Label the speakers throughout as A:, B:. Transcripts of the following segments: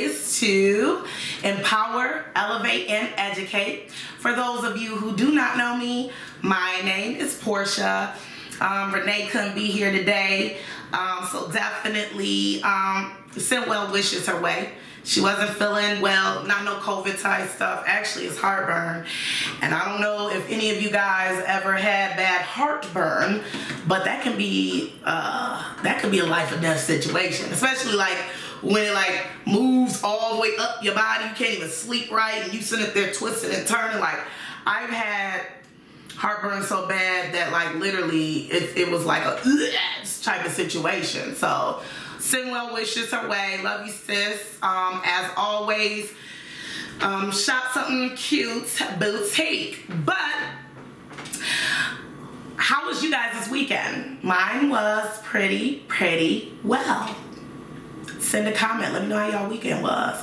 A: is to empower, elevate, and educate. For those of you who do not know me, my name is Portia. Renay couldn't be here today, so definitely send well wishes her way. She wasn't feeling well, not no COVID type stuff. Actually, it's heartburn. And I don't know if any of you guys ever had bad heartburn, but that can be a life or death situation, especially like when it like moves all the way up your body. You can't even sleep right, and you sitting there twisting and turning. Like, I've had heartburn so bad that like literally it was like a type of situation. So send well wishes her way. Love you, sis. As always, shop something cute, boutique. But how was you guys this weekend? Mine was pretty well. Send a comment. Let me know how y'all weekend was.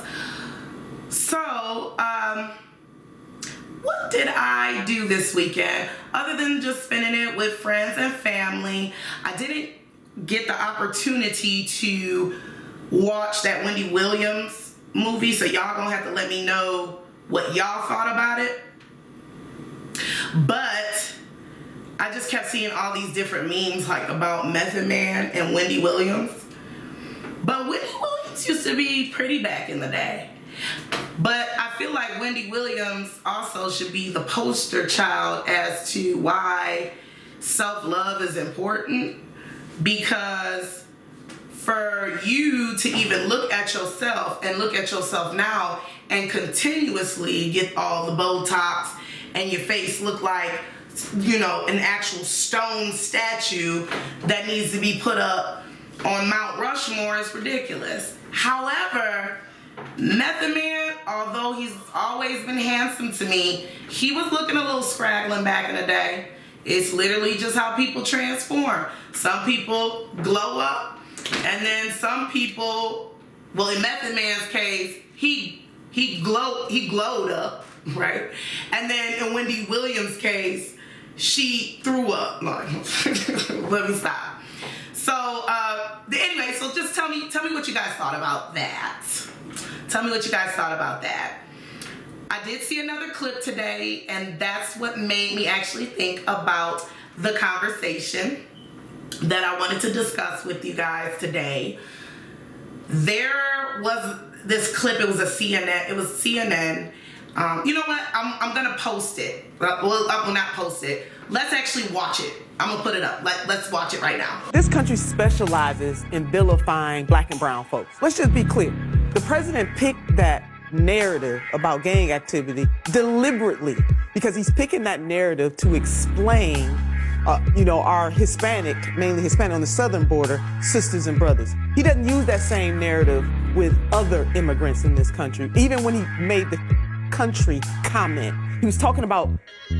A: So, what did I do this weekend other than just spending it with friends and family? I didn't get the opportunity to watch that Wendy Williams movie, so y'all gonna have to let me know what y'all thought about it. But I just kept seeing all these different memes like about Method Man and Wendy Williams. But Wendy Williams used to be pretty back in the day. But I feel like Wendy Williams also should be the poster child as to why self-love is important. Because for you to even look at yourself and look at yourself now and continuously get all the Botox and your face look like, you know, an actual stone statue that needs to be put up on Mount Rushmore is ridiculous. However, Method Man, although he's always been handsome to me, he was looking a little scraggling back in the day. It's literally just how people transform. Some people glow up, and then some people, well, in Method Man's case, he glowed up, right? And then in Wendy Williams' case, she threw up. Like, let me stop. So anyway, so just tell me what you guys thought about that. Tell me what you guys thought about that. I did see another clip today, and that's what made me actually think about the conversation that I wanted to discuss with you guys today. There was this clip. It was CNN. It was CNN. You know what? I'm gonna post it. Well, I will not post it. Let's actually watch it. I'm gonna put it up. Let's watch it right now.
B: This country specializes in vilifying black and brown folks. Let's just be clear. The president picked that narrative about gang activity deliberately because he's picking that narrative to explain, our Hispanic, mainly Hispanic on the southern border, sisters and brothers. He doesn't use that same narrative with other immigrants in this country. Even when he made the country comment, he was talking about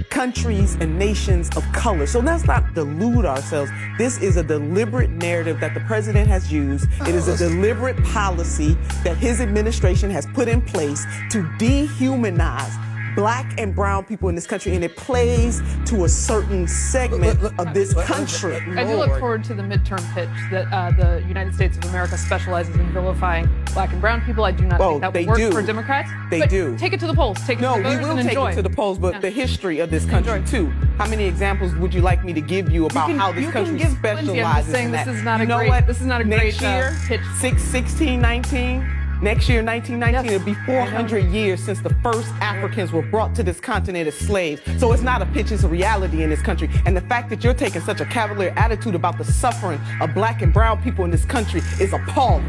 B: countries and nations of color. So let's not delude ourselves. This is a deliberate narrative that the president has used. It is a deliberate policy that his administration has put in place to dehumanize black and brown people in this country, and it plays to a certain segment of this country.
C: I do look forward to the midterm pitch that the United States of America specializes in vilifying black and brown people. I do not think that would work for Democrats.
B: They do.
C: Take it to the polls. Take it to the voters and enjoy.
B: No, we will take it to the polls, but the history of this country, too. How many examples would you like me to give you about how this country specializes in that?
C: This is not a great, this is not a great pitch.
B: 1619. Next year, 1919, it'll be 400 years since the first Africans were brought to this continent as slaves. So it's not a pitch, it's a reality in this country. And the fact that you're taking such a cavalier attitude about the suffering of black and brown people in this country is appalling.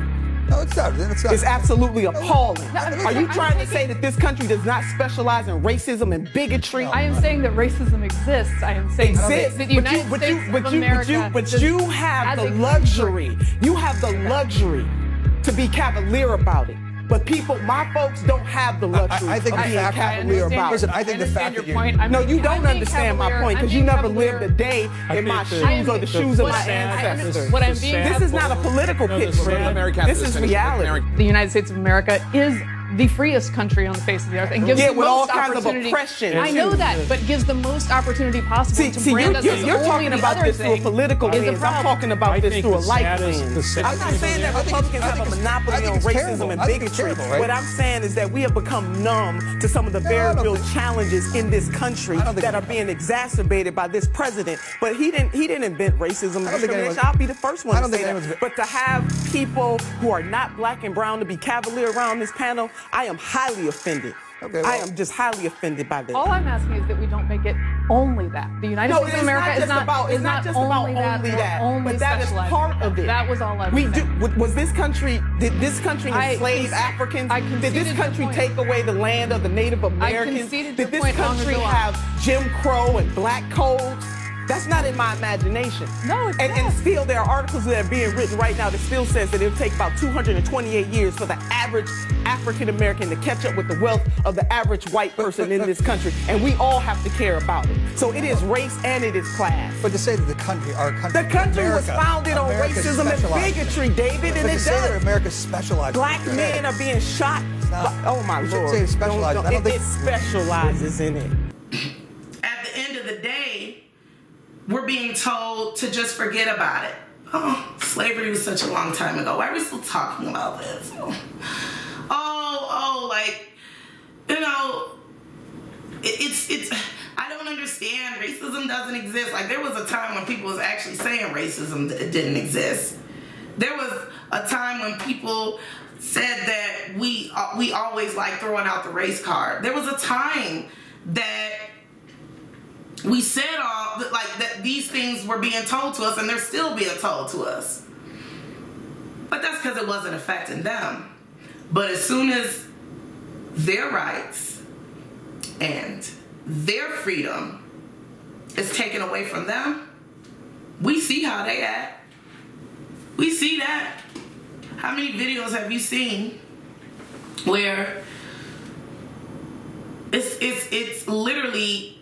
D: No, it's not.
B: It's absolutely appalling. Are you trying to say that this country does not specialize in racism and bigotry?
C: I am saying that racism exists. I am saying that the United States of America
B: but you have the luxury. You have the luxury to be cavalier about it. But people, my folks don't have the luxury of being cavalier about it.
D: Listen, I think the fact that
B: No, you don't understand my point because you never lived a day in my shoes or the shoes of my ancestors.
C: This
B: is not a political pitch, This is reality.
C: The United States of America is the freest country on the face of the earth and gives the
B: with all
C: most
B: kinds
C: opportunity.
B: of oppression.
C: I know that, but gives the most opportunity possible to brand us as
B: you're
C: only
B: talking
C: the
B: about
C: other
B: this through a
C: thing
B: political
C: is a
B: lens. I'm
C: problem.
B: talking about this through a life lens. I'm not saying that Republicans have a monopoly on racism and bigotry. What I'm saying is that we have become numb to some of the very real challenges in this country that are being exacerbated by this president. But he didn't invent racism and discrimination. I'll be the first one to say that. But to have people who are not black and brown to be cavalier around this panel, I am highly offended. Okay, well, I am just highly offended by this.
C: All I'm asking is that we don't make it only that. The United States of America is not only that,
B: but that is part of it.
C: That was all I was saying.
B: Did this country enslave Africans? Did this country take away the land of the Native Americans? Did this country have Jim Crow and black codes? That's not in my imagination.
C: No, it's not.
B: And still, there are articles that are being written right now that still says that it'll take about 228 years for the average African American to catch up with the wealth of the average white person in this country. And we all have to care about it. So it is race and it is class.
D: But to say that our country,
B: the country
D: America,
B: was founded on racism and bigotry, David, and it
D: say
B: does.
D: That America specializes.
B: Black men are being shot. Oh my Lord!
D: Say it specializes.
B: It specializes in it.
A: At the end of the day, we're being told to just forget about it. Oh, slavery was such a long time ago. Why are we still talking about this? Like, you know, it's. I don't understand. Racism doesn't exist. Like, there was a time when people was actually saying racism didn't exist. There was a time when people said that we always like throwing out the race card. There was a time that we said that these things were being told to us, and they're still being told to us. But that's because it wasn't affecting them. But as soon as their rights and their freedom is taken away from them, we see how they act. We see that. How many videos have you seen where it's literally,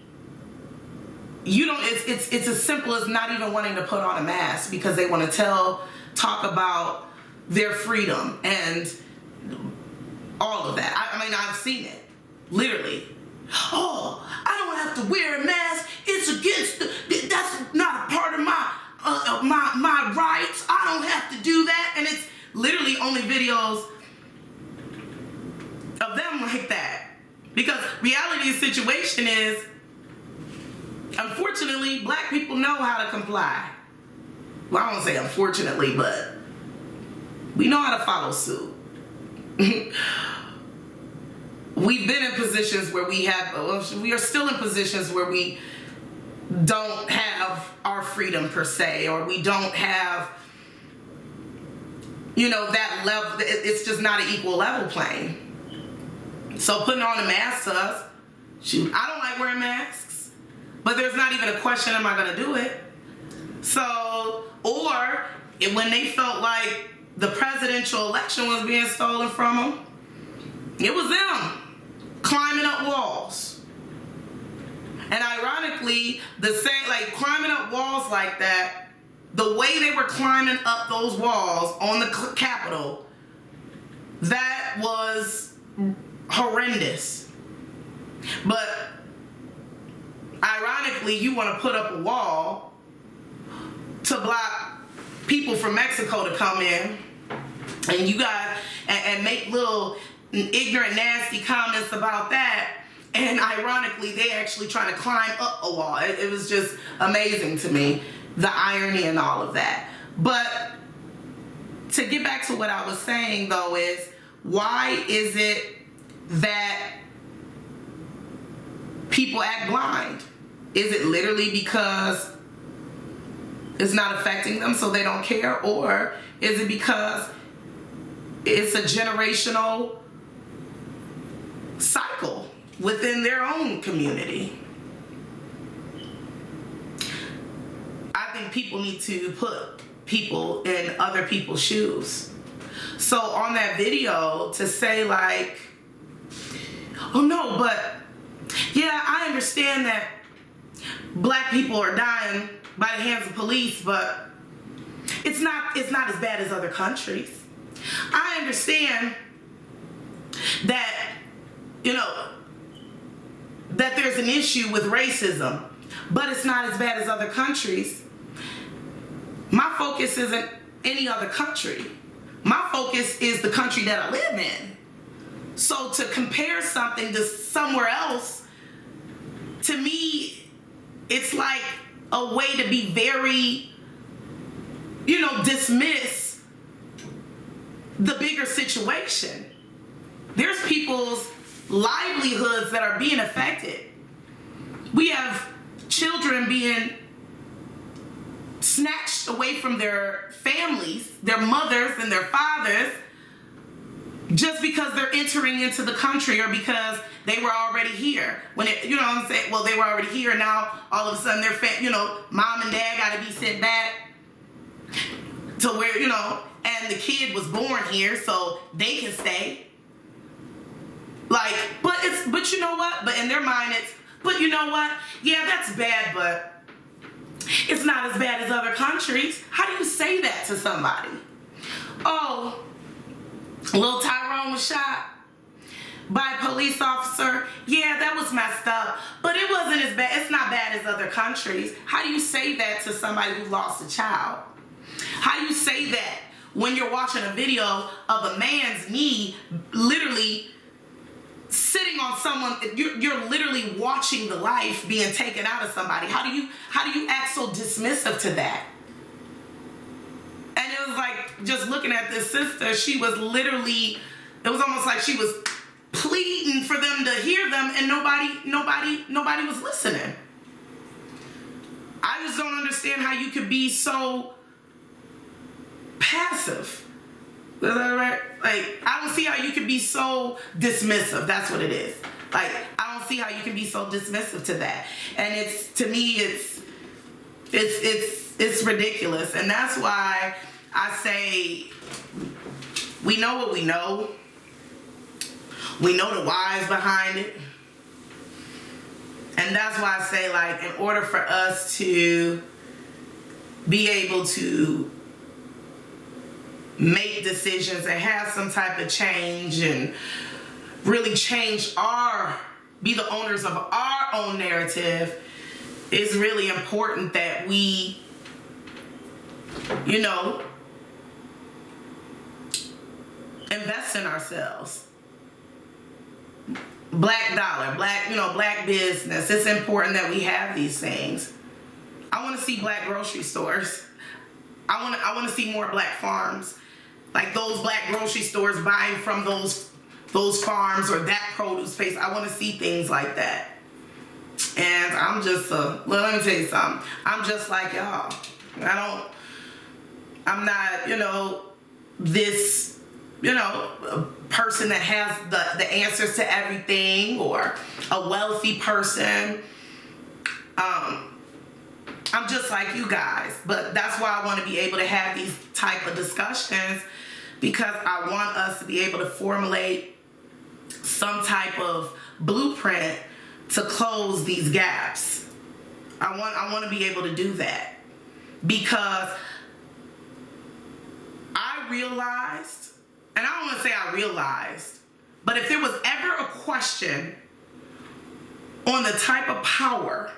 A: you don't, it's as simple as not even wanting to put on a mask because they want to talk about their freedom and all of that. I mean, I've seen it, literally. Oh, I don't have to wear a mask. It's against, that's not a part of my rights. I don't have to do that. And it's literally only videos of them like that. Because reality of the situation is, unfortunately, black people know how to comply. Well, I won't say unfortunately, but we know how to follow suit. We've been in positions where we are still in positions where we don't have our freedom per se, or we don't have, that level. It's just not an equal level playing. So putting on a mask to us, shoot, I don't like wearing masks, but there's not even a question, am I going to do it? So, or when they felt like the presidential election was being stolen from them, it was them climbing up walls. And ironically, climbing up walls like that, the way they were climbing up those walls on the Capitol, that was horrendous. But ironically, you want to put up a wall to block people from Mexico to come in, and you got and make little ignorant, nasty comments about that, and ironically, they actually trying to climb up a wall. It was just amazing to me, the irony and all of that. But to get back to what I was saying, though, is why is it that people act blind? Is it literally because it's not affecting them so they don't care? Or is it because it's a generational cycle within their own community? I think people need to put people in other people's shoes. So on that video, to say like, oh no, but yeah, I understand that black people are dying by the hands of police, but it's not as bad as other countries. I understand that, that there's an issue with racism, but it's not as bad as other countries. My focus isn't any other country. My focus is the country that I live in. So to compare something to somewhere else, to me, it's like a way to be very, dismiss the bigger situation. There's people's livelihoods that are being affected. We have children being snatched away from their families, their mothers and their fathers, just because they're entering into the country or because they were already here. When it, you know what I'm saying? Well, they were already here, and now all of a sudden mom and dad got to be sent back to where, and the kid was born here, so they can stay. Like, but you know what? But in their mind, but you know what? Yeah, that's bad, but it's not as bad as other countries. How do you say that to somebody? Oh, little Tyrone was shot by a police officer. Yeah, that was messed up, but it wasn't as bad. It's not bad as other countries. How do you say that to somebody who lost a child? How do you say that when you're watching a video of a man's knee literally sitting on someone? You're literally watching the life being taken out of somebody. How do you act so dismissive to that? And it was like, just looking at this sister, she was literally, it was almost like she was pleading for them to hear them, and nobody was listening. I just don't understand how you could be so passive. Is that right? Like, I don't see how you can be so dismissive. That's what it is. Like, I don't see how you can be so dismissive to that. And to me, it's ridiculous. And that's why I say, we know what we know. We know the whys behind it. And that's why I say, like, in order for us to be able to make decisions and have some type of change and really be the owners of our own narrative, it's really important that we, invest in ourselves. Black dollar, black business. It's important that we have these things. I want to see black grocery stores. I want to see more black farms. Like those black grocery stores buying from those farms or that produce place. I want to see things like that. And I'm just let me tell you something. I'm just like y'all. I'm not, this, a person that has the answers to everything or a wealthy person. I'm just like you guys, but that's why I want to be able to have these type of discussions, because I want us to be able to formulate some type of blueprint to close these gaps. I want to be able to do that, because I realized, and I don't want to say I realized, but if there was ever a question on the type of power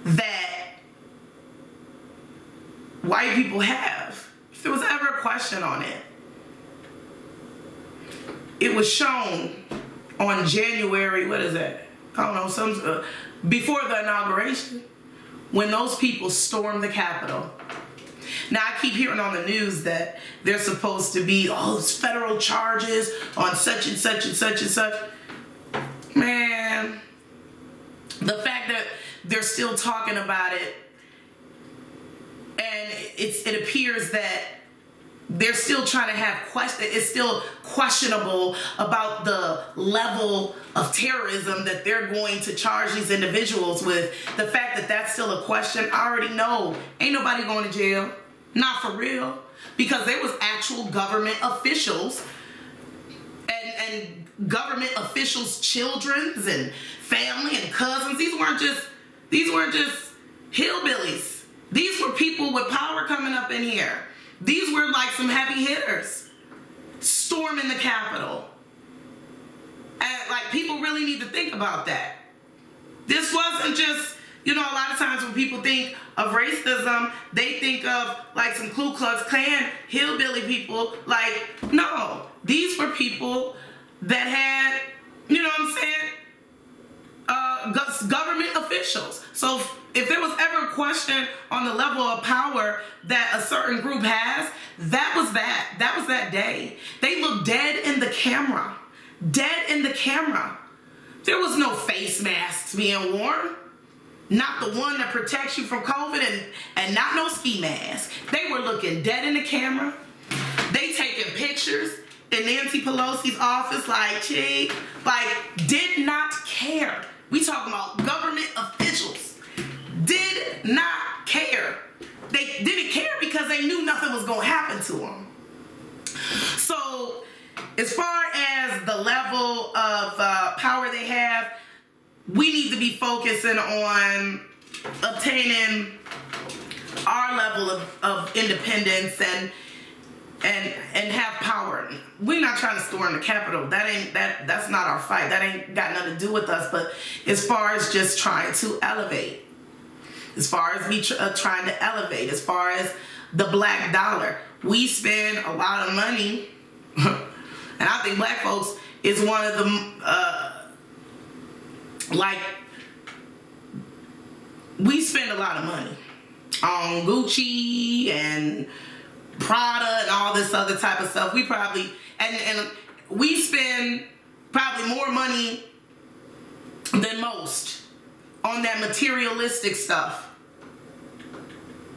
A: that white people have, if there was ever a question on it, it was shown on January, what is that? I don't know, before the inauguration, when those people stormed the Capitol. Now, I keep hearing on the news that there's supposed to be all these federal charges on such and such and such and such. Man, the fact that they're still talking about it, and it appears that they're still trying to have it's still questionable about the level of terrorism that they're going to charge these individuals with. The fact that that's still a question, I already know ain't nobody going to jail. Not for real. Because there was actual government officials and government officials' children's and family and cousins. These weren't just hillbillies. These were people with power coming up in here. These were like some heavy hitters storming the Capitol. Like people really need to think about that. This wasn't just, you know, a lot of times when people think of racism, they think of like some Ku Klux Klan hillbilly people. Like, no, these were people that had, you know what I'm saying, government officials. So if there was ever a question on the level of power that a certain group has, that was that. That was that day. They looked dead in the camera. Dead in the camera. There was no face masks being worn. Not the one that protects you from COVID and not no ski mask. They were looking dead in the camera. They taking pictures in Nancy Pelosi's office did not care. We talking about government officials. Did not care. They didn't care because they knew nothing was going to happen to them. So as far as the level of power they have, we need to be focusing on obtaining our level of independence and have power. We're not trying to storm the Capitol. That's not our fight. That ain't got nothing to do with us. But as far as just trying to elevate, as far as me trying to elevate, as far as the black dollar, we spend a lot of money, and I think black folks is one of the we spend a lot of money on Gucci and Prada and all this other type of stuff. We probably and we spend probably more money than most on that materialistic stuff,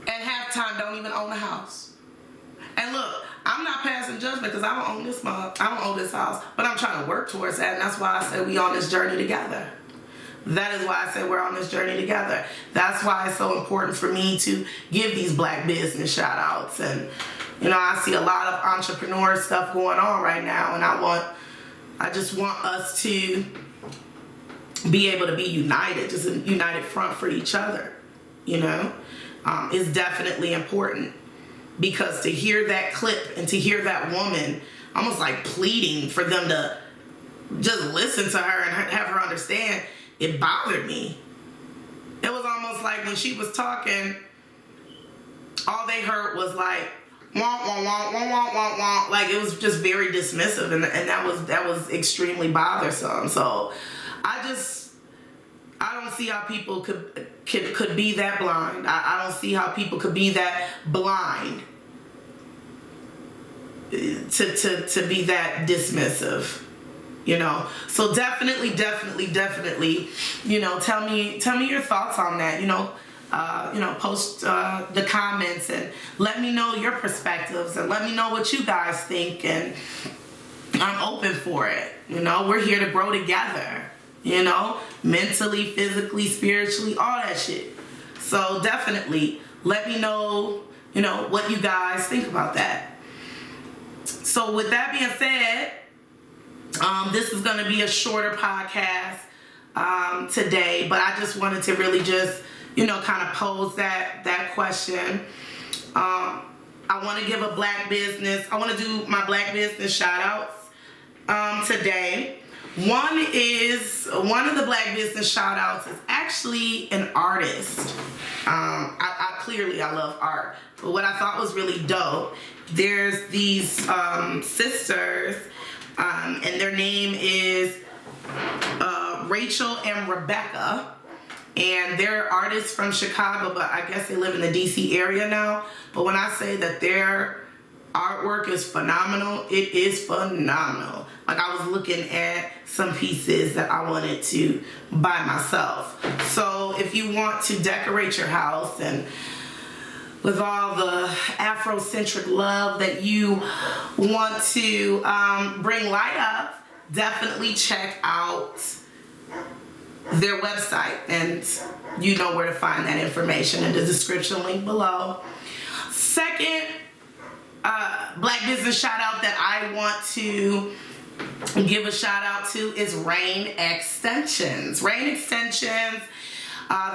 A: and half time don't even own a house. And look, I'm not passing judgment because I don't own this mug, I don't own this house, but I'm trying to work towards that, and that's why I said we on this journey together. That is why I said we're on this journey together. That's why it's so important for me to give these black business shout outs. And you know, I see a lot of entrepreneur stuff going on right now, and I just want us to be able to be united, just a united front for each other, you know, is definitely important. Because to hear that clip and to hear that woman almost like pleading for them to just listen to her and have her understand, it bothered me. It was almost like when she was talking, all they heard was like, wah, wah, wah, wah, wah, wah, wah. Like it was just very dismissive, and that was extremely bothersome. So I don't see how people could be that blind. I don't see how people could be that blind to be that dismissive, you know. So definitely, you know, tell me your thoughts on that. You know, post the comments and let me know your perspectives and let me know what you guys think, and I'm open for it. You know, we're here to grow together. You know, mentally, physically, spiritually, all that shit. So definitely let me know, you know, what you guys think about that. So with that being said, this is going to be a shorter podcast today, but I just wanted to really just, you know, kind of pose that question. I want to give I want to do my black business shout outs today. One of the black business shout outs is actually an artist. I love art, but what I thought was really dope, there's these sisters, and their name is Rachel and Rebecca, and they're artists from Chicago, but I guess they live in the DC area now. But when I say that their artwork is phenomenal, it is phenomenal. Like I was looking at some pieces that I wanted to buy myself. So if you want to decorate your house and with all the Afrocentric love that you want to bring light up, definitely check out their website, and you know where to find that information in the description link below. Second black business shout out that I want to give a shout out to is Rain Extensions. Rain Extensions,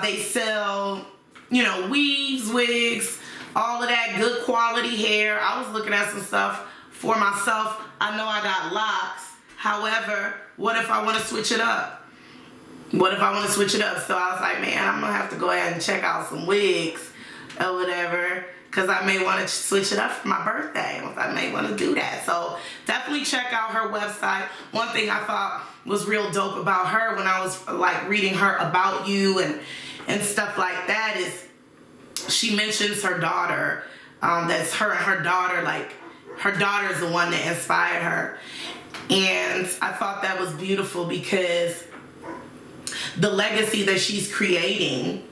A: they sell, you know, weaves, wigs, all of that good quality hair. I was looking at some stuff for myself. I know I got locks. However, what if I want to switch it up? What if I want to switch it up? So I was like, man, I'm going to have to go ahead and check out some wigs or whatever, because I may want to switch it up for my birthday. I may want to do that. So definitely check out her website. One thing I thought was real dope about her when I was like reading her about you and stuff like that is she mentions her daughter. That's her and her daughter, like her daughter is the one that inspired her. And I thought that was beautiful because the legacy that she's creating,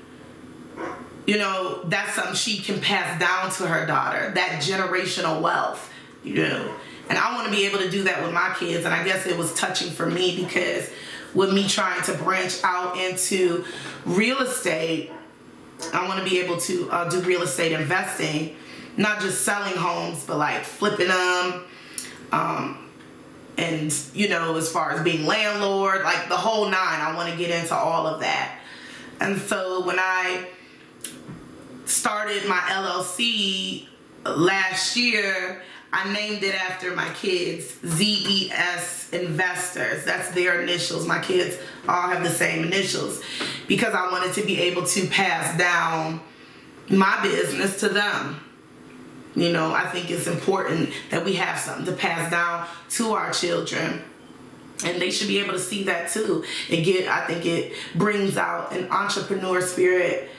A: you know, that's something she can pass down to her daughter, that generational wealth, you know. And I want to be able to do that with my kids. And I guess it was touching for me because with me trying to branch out into real estate, I want to be able to do real estate investing, not just selling homes, but like flipping them. And, you know, as far as being landlord, like the whole nine, I want to get into all of that. And so when I started my LLC last year, I named it after my kids, ZES Investors. That's their initials. My kids all have the same initials because I wanted to be able to pass down my business to them. You know, I think it's important that we have something to pass down to our children, and they should be able to see that too. I think it brings out an entrepreneur spirit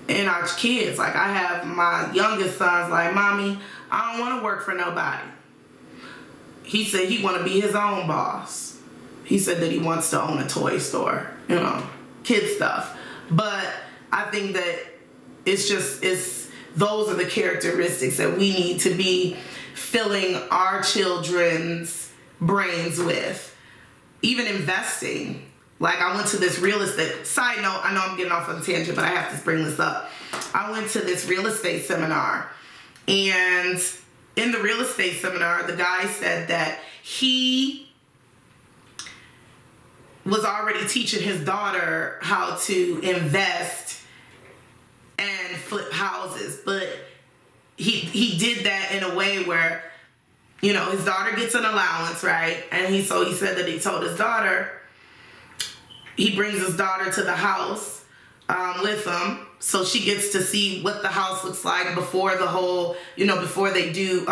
A: in our kids. Like I have my youngest son's like, Mommy, I don't want to work for nobody. He said he want to be his own boss. He said that he wants to own a toy store, you know, kid stuff. But I think that those are the characteristics that we need to be filling our children's brains with. Even investing. Like I went to this real estate, side note, I know I'm getting off on a tangent, but I have to bring this up. I went to this real estate seminar, and in the real estate seminar, the guy said that he was already teaching his daughter how to invest and flip houses, but he did that in a way where, you know, his daughter gets an allowance, right? And he said that he told his daughter, he brings his daughter to the house with him, so she gets to see what the house looks like before the whole, you know, before they do,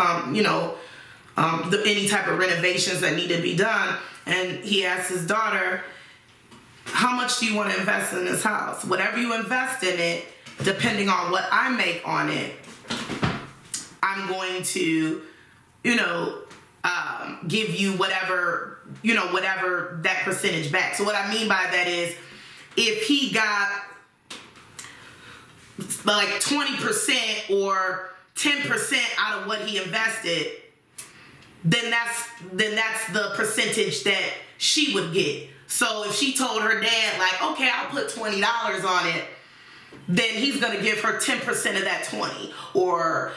A: any type of renovations that need to be done. And he asked his daughter, how much do you want to invest in this house? Whatever you invest in it, depending on what I make on it, I'm going to, you know, give you whatever that percentage back. So what I mean by that is, if he got like 20% or 10% out of what he invested, then that's the percentage that she would get. So if she told her dad, like, okay, I'll put $20 on it, then he's going to give her 10% of that 20, or,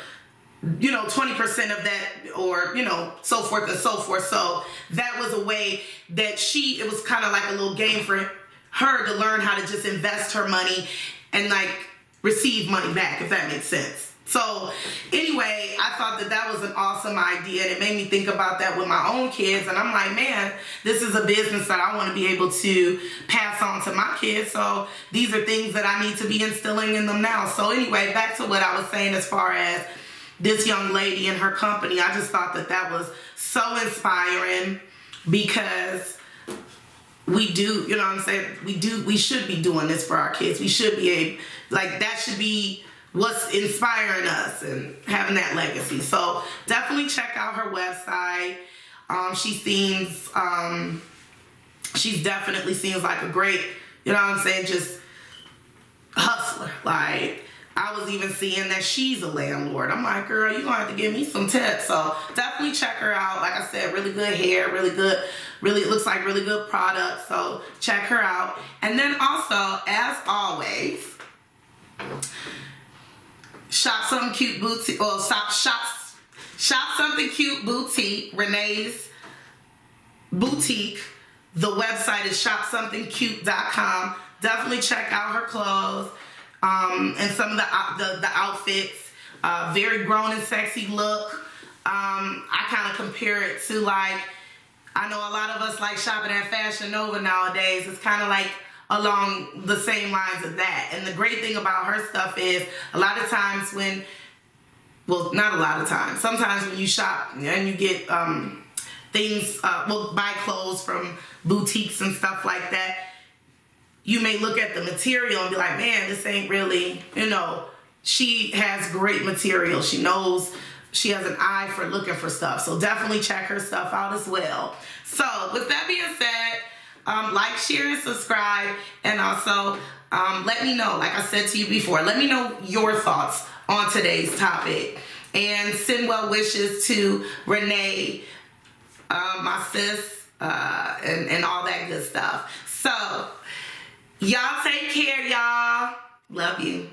A: you know, 20% of that, or, you know, so forth and so forth. So that was a way that it was kind of like a little game for her to learn how to just invest her money and like receive money back, if that makes sense. So anyway, I thought that was an awesome idea, and it made me think about that with my own kids. And I'm like, man, this is a business that I want to be able to pass on to my kids. So these are things that I need to be instilling in them now. So anyway, back to what I was saying as far as this young lady and her company. I just thought that was so inspiring, because we do, you know what I'm saying? We should be doing this for our kids. We should be that should be what's inspiring us and having that legacy. So definitely check out her website. She definitely seems like a great, you know what I'm saying, just hustler. Like, I was even seeing that she's a landlord. I'm like, girl, you're gonna have to give me some tips. So definitely check her out. Like I said, really good hair, it looks like really good product. So check her out. And then also, as always, Shop Something Cute Boutique, or Shop Something Cute Boutique, Renay's Boutique. The website is shopsomethingcute.com. Definitely check out her clothes and some of the outfits. Very grown and sexy look. I kind of compare it to like I know a lot of us like shopping at Fashion Nova nowadays. It's kind of like along the same lines of that. And the great thing about her stuff is a lot of times when, well, not a lot of times, sometimes when you shop and you get things, buy clothes from boutiques and stuff like that, you may look at the material and be like, man, this ain't really, she has great material. She knows, she has an eye for looking for stuff. So definitely check her stuff out as well. So with that being said, like, share, and subscribe. And also let me know, like I said to you before, let me know your thoughts on today's topic. And send well wishes to Renay, my sis, and all that good stuff. So y'all take care, y'all. Love you.